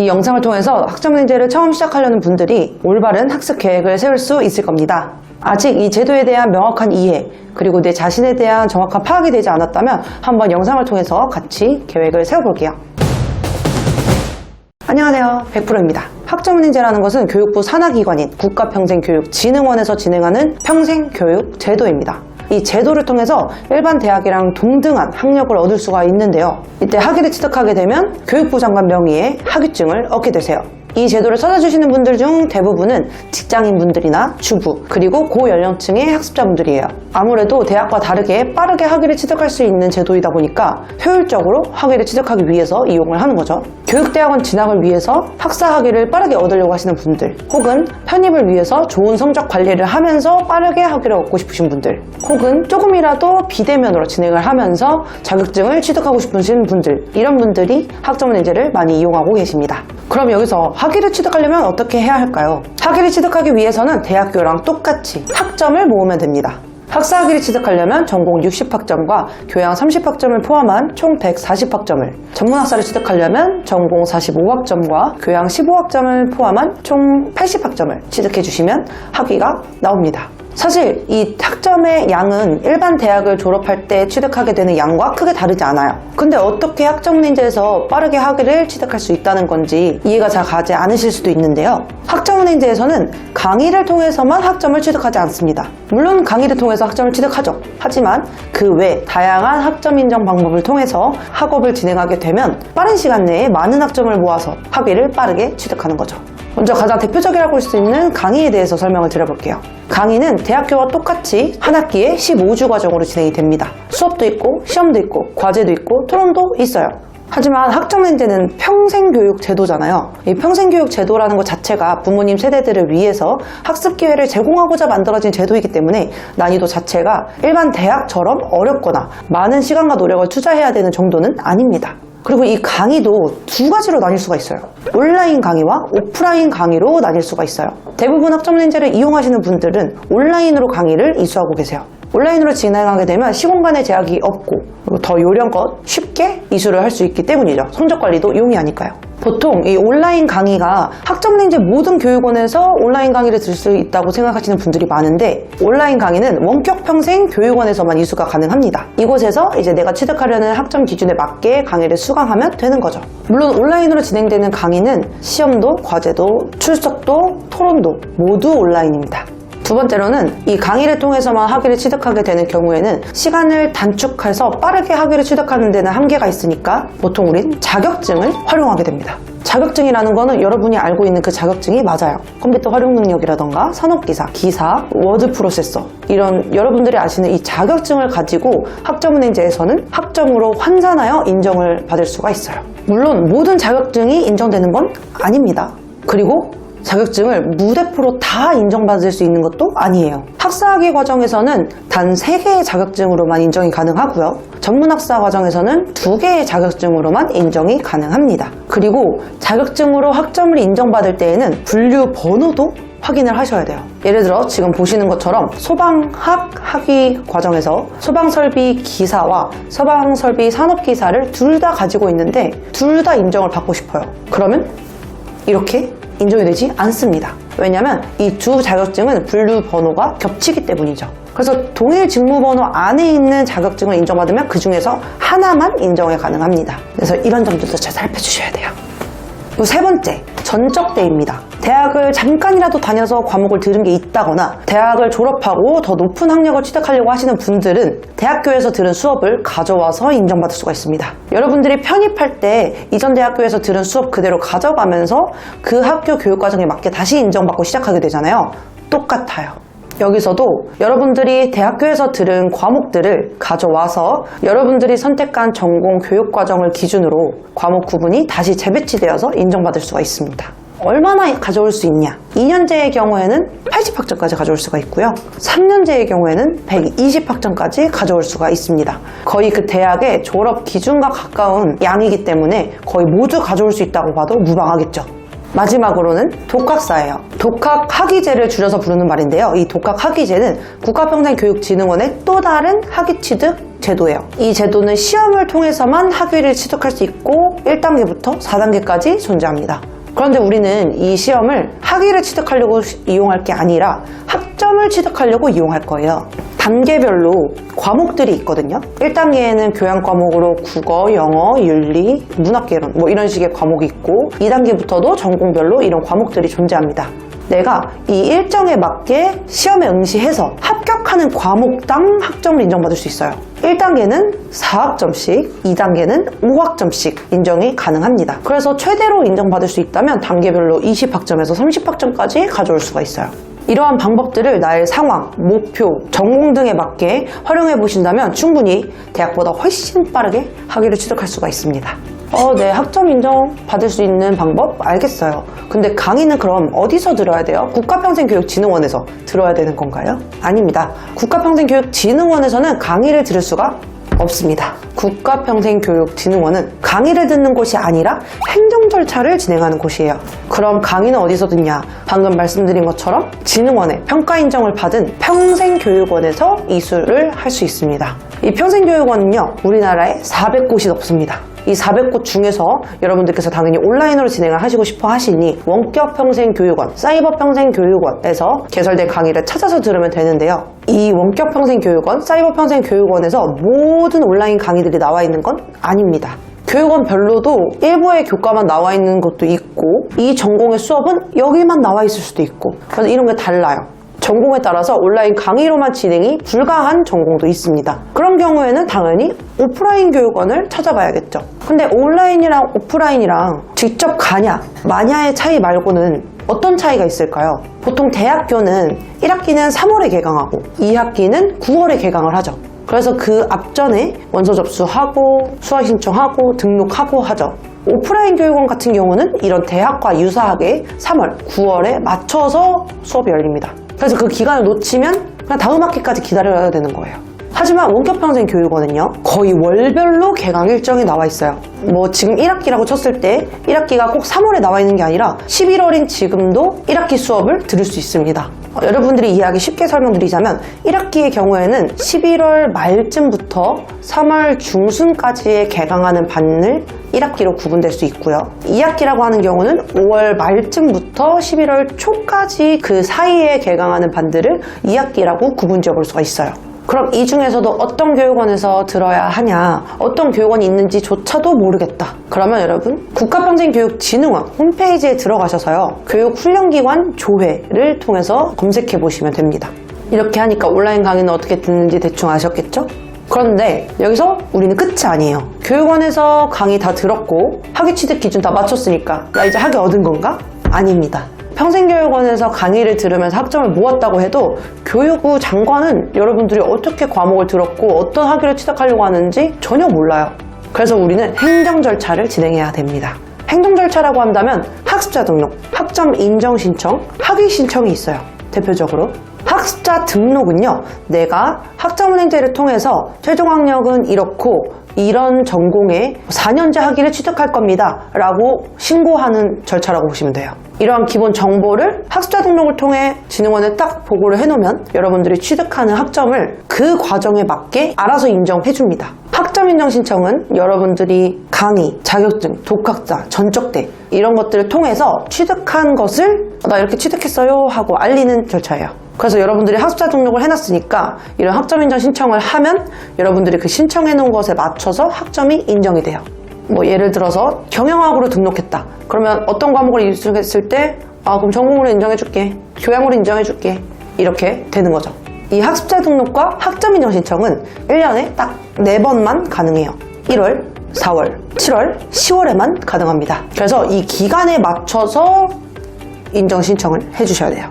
이 영상을 통해서 학점은행제를 처음 시작하려는 분들이 올바른 학습 계획을 세울 수 있을 겁니다. 아직 이 제도에 대한 명확한 이해, 그리고 내 자신에 대한 정확한 파악이 되지 않았다면 한번 영상을 통해서 같이 계획을 세워볼게요. 안녕하세요, 100%입니다. 학점은행제라는 것은 교육부 산하기관인 국가평생교육진흥원에서 진행하는 평생교육 제도입니다. 이 제도를 통해서 일반 대학이랑 동등한 학력을 얻을 수가 있는데요. 이때 학위를 취득하게 되면 교육부 장관 명의의 학위증을 얻게 되세요. 이 제도를 찾아주시는 분들 중 대부분은 직장인분들이나 주부, 그리고 고연령층의 학습자분들이에요. 아무래도 대학과 다르게 빠르게 학위를 취득할 수 있는 제도이다 보니까 효율적으로 학위를 취득하기 위해서 이용을 하는 거죠. 교육대학원 진학을 위해서 학사 학위를 빠르게 얻으려고 하시는 분들, 혹은 편입을 위해서 좋은 성적 관리를 하면서 빠르게 학위를 얻고 싶으신 분들, 혹은 조금이라도 비대면으로 진행을 하면서 자격증을 취득하고 싶으신 분들, 이런 분들이 학점은행제를 많이 이용하고 계십니다. 그럼 여기서 학위를 취득하려면 어떻게 해야 할까요? 학위를 취득하기 위해서는 대학교랑 똑같이 학점을 모으면 됩니다. 학사학위를 취득하려면 전공 60학점과 교양 30학점을 포함한 총 140학점을, 전문학사를 취득하려면 전공 45학점과 교양 15학점을 포함한 총 80학점을 취득해 주시면 학위가 나옵니다. 사실 이 학점의 양은 일반 대학을 졸업할 때 취득하게 되는 양과 크게 다르지 않아요. 근데 어떻게 학점은행제에서 빠르게 학위를 취득할 수 있다는 건지 이해가 잘 가지 않으실 수도 있는데요. 학점은행제에서는 강의를 통해서만 학점을 취득하지 않습니다. 물론 강의를 통해서 학점을 취득하죠. 하지만 그 외 다양한 학점 인정 방법을 통해서 학업을 진행하게 되면 빠른 시간 내에 많은 학점을 모아서 학위를 빠르게 취득하는 거죠. 먼저 가장 대표적이라고 할 수 있는 강의에 대해서 설명을 드려볼게요. 강의는 대학교와 똑같이 한 학기에 15주 과정으로 진행이 됩니다. 수업도 있고 시험도 있고 과제도 있고 토론도 있어요. 하지만 학점은행제는 평생교육 제도잖아요. 이 평생교육 제도라는 것 자체가 부모님 세대들을 위해서 학습 기회를 제공하고자 만들어진 제도이기 때문에 난이도 자체가 일반 대학처럼 어렵거나 많은 시간과 노력을 투자해야 되는 정도는 아닙니다. 그리고 이 강의도 두 가지로 나뉠 수가 있어요. 온라인 강의와 오프라인 강의로 나뉠 수가 있어요. 대부분 학점은행제를 이용하시는 분들은 온라인으로 강의를 이수하고 계세요. 온라인으로 진행하게 되면 시공간의 제약이 없고, 그리고 더 요령껏 쉽게 이수를 할 수 있기 때문이죠. 성적 관리도 용이하니까요. 보통 이 온라인 강의가 학점은행제 모든 교육원에서 온라인 강의를 들을 수 있다고 생각하시는 분들이 많은데, 온라인 강의는 원격 평생 교육원에서만 이수가 가능합니다. 이곳에서 이제 내가 취득하려는 학점 기준에 맞게 강의를 수강하면 되는 거죠. 물론 온라인으로 진행되는 강의는 시험도, 과제도, 출석도, 토론도 모두 온라인입니다. 두 번째로는 이 강의를 통해서만 학위를 취득하게 되는 경우에는 시간을 단축해서 빠르게 학위를 취득하는 데는 한계가 있으니까 보통 우린 자격증을 활용하게 됩니다. 자격증이라는 거는 여러분이 알고 있는 그 자격증이 맞아요. 컴퓨터 활용 능력이라던가 산업기사, 기사, 워드 프로세서, 이런 여러분들이 아시는 이 자격증을 가지고 학점은행제에서는 학점으로 환산하여 인정을 받을 수가 있어요. 물론 모든 자격증이 인정되는 건 아닙니다. 그리고 자격증을 무대표로 다 인정받을 수 있는 것도 아니에요. 학사학위 과정에서는 단 3개의 자격증으로만 인정이 가능하고요. 전문학사 과정에서는 2개의 자격증으로만 인정이 가능합니다. 그리고 자격증으로 학점을 인정받을 때에는 분류 번호도 확인을 하셔야 돼요. 예를 들어 지금 보시는 것처럼 소방학 학위 과정에서 소방설비 기사와 소방설비 산업기사를 둘 다 가지고 있는데 둘 다 인정을 받고 싶어요. 그러면 이렇게 인정이 되지 않습니다. 왜냐하면 이 두 자격증은 분류 번호가 겹치기 때문이죠. 그래서 동일 직무번호 안에 있는 자격증을 인정받으면 그 중에서 하나만 인정이 가능합니다. 그래서 이런 점들도 잘 살펴주셔야 돼요. 그리고 세 번째, 전적대입니다. 대학을 잠깐이라도 다녀서 과목을 들은 게 있다거나 대학을 졸업하고 더 높은 학력을 취득하려고 하시는 분들은 대학교에서 들은 수업을 가져와서 인정받을 수가 있습니다. 여러분들이 편입할 때 이전 대학교에서 들은 수업 그대로 가져가면서 그 학교 교육과정에 맞게 다시 인정받고 시작하게 되잖아요. 똑같아요. 여기서도 여러분들이 대학교에서 들은 과목들을 가져와서 여러분들이 선택한 전공 교육과정을 기준으로 과목 구분이 다시 재배치되어서 인정받을 수가 있습니다. 얼마나 가져올 수 있냐? 2년제의 경우에는 80학점까지 가져올 수가 있고요. 3년제의 경우에는 120학점까지 가져올 수가 있습니다. 거의 그 대학의 졸업 기준과 가까운 양이기 때문에 거의 모두 가져올 수 있다고 봐도 무방하겠죠. 마지막으로는 독학사예요. 독학학위제를 줄여서 부르는 말인데요. 이 독학학위제는 국가평생교육진흥원의 또 다른 학위취득 제도예요. 이 제도는 시험을 통해서만 학위를 취득할 수 있고 1단계부터 4단계까지 존재합니다. 그런데 우리는 이 시험을 학위를 취득하려고 이용할 게 아니라 학점을 취득하려고 이용할 거예요. 단계별로 과목들이 있거든요. 1단계에는 교양 과목으로 국어, 영어, 윤리, 문학개론 뭐 이런 식의 과목이 있고 2단계부터도 전공별로 이런 과목들이 존재합니다. 내가 이 일정에 맞게 시험에 응시해서 합격하는 과목당 학점을 인정받을 수 있어요. 1단계는 4학점씩, 2단계는 5학점씩 인정이 가능합니다. 그래서 최대로 인정받을 수 있다면 단계별로 20학점에서 30학점까지 가져올 수가 있어요. 이러한 방법들을 나의 상황, 목표, 전공 등에 맞게 활용해 보신다면 충분히 대학보다 훨씬 빠르게 학위를 취득할 수가 있습니다. 네, 학점 인정 받을 수 있는 방법 알겠어요. 근데 강의는 그럼 어디서 들어야 돼요? 국가평생교육진흥원에서 들어야 되는 건가요? 아닙니다. 국가평생교육진흥원에서는 강의를 들을 수가 없습니다. 국가평생교육진흥원은 강의를 듣는 곳이 아니라 행정 절차를 진행하는 곳이에요. 그럼 강의는 어디서 듣냐? 방금 말씀드린 것처럼 진흥원의 평가 인정을 받은 평생교육원에서 이수를 할 수 있습니다. 이 평생교육원은요, 우리나라에 400곳이 넘습니다. 이 400곳 중에서 여러분들께서 당연히 온라인으로 진행을 하시고 싶어 하시니 원격평생교육원, 사이버평생교육원에서 개설된 강의를 찾아서 들으면 되는데요. 이 원격평생교육원, 사이버평생교육원에서 모든 온라인 강의들이 나와 있는 건 아닙니다. 교육원별로도 일부의 교과만 나와 있는 것도 있고 이 전공의 수업은 여기만 나와 있을 수도 있고 그래서 이런 게 달라요. 전공에 따라서 온라인 강의로만 진행이 불가한 전공도 있습니다. 그런 경우에는 당연히 오프라인 교육원을 찾아봐야겠죠. 근데 온라인이랑 오프라인이랑 직접 가냐 마냐의 차이 말고는 어떤 차이가 있을까요? 보통 대학교는 1학기는 3월에 개강하고 2학기는 9월에 개강을 하죠. 그래서 그 앞전에 원서 접수하고 수강 신청하고 등록하고 하죠. 오프라인 교육원 같은 경우는 이런 대학과 유사하게 3월, 9월에 맞춰서 수업이 열립니다. 그래서 그 기간을 놓치면 그냥 다음 학기까지 기다려야 되는 거예요. 하지만 원격평생교육원은요, 거의 월별로 개강 일정이 나와 있어요. 뭐 지금 1학기라고 쳤을 때 1학기가 꼭 3월에 나와 있는 게 아니라 11월인 지금도 1학기 수업을 들을 수 있습니다. 여러분들이 이해하기 쉽게 설명드리자면 1학기의 경우에는 11월 말쯤부터 3월 중순까지의 개강하는 반을 1학기로 구분될 수 있고요. 2학기라고 하는 경우는 5월 말쯤부터 11월 초까지 그 사이에 개강하는 반들을 2학기라고 구분 지어볼 수가 있어요. 그럼 이 중에서도 어떤 교육원에서 들어야 하냐, 어떤 교육원이 있는지조차도 모르겠다. 그러면 여러분, 국가평생교육진흥원 홈페이지에 들어가셔서요, 교육훈련기관 조회를 통해서 검색해 보시면 됩니다. 이렇게 하니까 온라인 강의는 어떻게 듣는지 대충 아셨겠죠? 그런데 여기서 우리는 끝이 아니에요. 교육원에서 강의 다 들었고 학위 취득 기준 다 맞췄으니까 나 이제 학위 얻은 건가? 아닙니다. 평생교육원에서 강의를 들으면서 학점을 모았다고 해도 교육부 장관은 여러분들이 어떻게 과목을 들었고 어떤 학위를 취득하려고 하는지 전혀 몰라요. 그래서 우리는 행정 절차를 진행해야 됩니다. 행정 절차라고 한다면 학습자 등록, 학점 인정 신청, 학위 신청이 있어요. 대표적으로 학습자 등록은요, 내가 학점은행제를 통해서 최종 학력은 이렇고 이런 전공에 4년제 학위를 취득할 겁니다 라고 신고하는 절차라고 보시면 돼요. 이러한 기본 정보를 학습자 등록을 통해 진흥원에 딱 보고를 해놓으면 여러분들이 취득하는 학점을 그 과정에 맞게 알아서 인정해줍니다. 학점 인정 신청은 여러분들이 강의, 자격증, 독학자, 전적대 이런 것들을 통해서 취득한 것을 나 이렇게 취득했어요 하고 알리는 절차예요. 그래서 여러분들이 학습자 등록을 해놨으니까 이런 학점 인정 신청을 하면 여러분들이 그 신청해 놓은 것에 맞춰서 학점이 인정이 돼요. 뭐 예를 들어서 경영학으로 등록했다. 그러면 어떤 과목을 인정했을 때 그럼 전공으로 인정해줄게, 교양으로 인정해줄게 이렇게 되는 거죠. 이 학습자 등록과 학점 인정 신청은 1년에 딱 4번만 가능해요. 1월, 4월, 7월, 10월에만 가능합니다. 그래서 이 기간에 맞춰서 인정 신청을 해주셔야 돼요.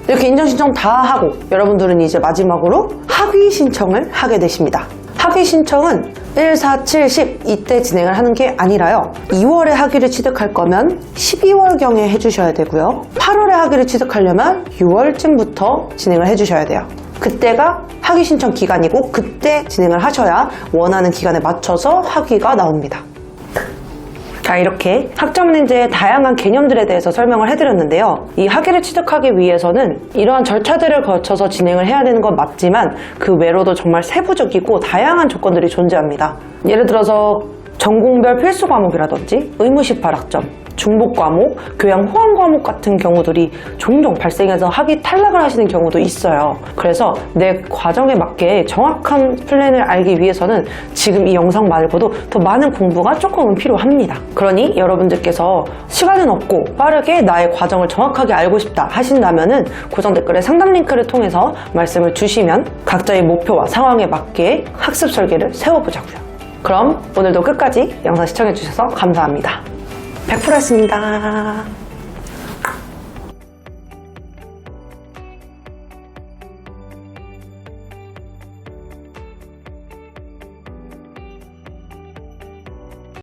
이렇게 인정 신청 다 하고 여러분들은 이제 마지막으로 학위 신청을 하게 되십니다. 학위 신청은 1, 4, 7, 10 이때 진행을 하는 게 아니라요, 2월에 학위를 취득할 거면 12월경에 해주셔야 되고요, 8월에 학위를 취득하려면 6월쯤부터 진행을 해주셔야 돼요. 그때가 학위 신청 기간이고 그때 진행을 하셔야 원하는 기간에 맞춰서 학위가 나옵니다. 자, 이렇게 학점은행제의 다양한 개념들에 대해서 설명을 해드렸는데요. 이 학위를 취득하기 위해서는 이러한 절차들을 거쳐서 진행을 해야 되는 건 맞지만 그 외로도 정말 세부적이고 다양한 조건들이 존재합니다. 예를 들어서 전공별 필수 과목이라든지 의무 18학점, 중복 과목, 교양 호환 과목 같은 경우들이 종종 발생해서 학위 탈락을 하시는 경우도 있어요. 그래서 내 과정에 맞게 정확한 플랜을 알기 위해서는 지금 이 영상 말고도 더 많은 공부가 조금은 필요합니다. 그러니 여러분들께서 시간은 없고 빠르게 나의 과정을 정확하게 알고 싶다 하신다면은 고정 댓글에 상담 링크를 통해서 말씀을 주시면 각자의 목표와 상황에 맞게 학습 설계를 세워보자고요. 그럼 오늘도 끝까지 영상 시청해주셔서 감사합니다. 100%였습니다.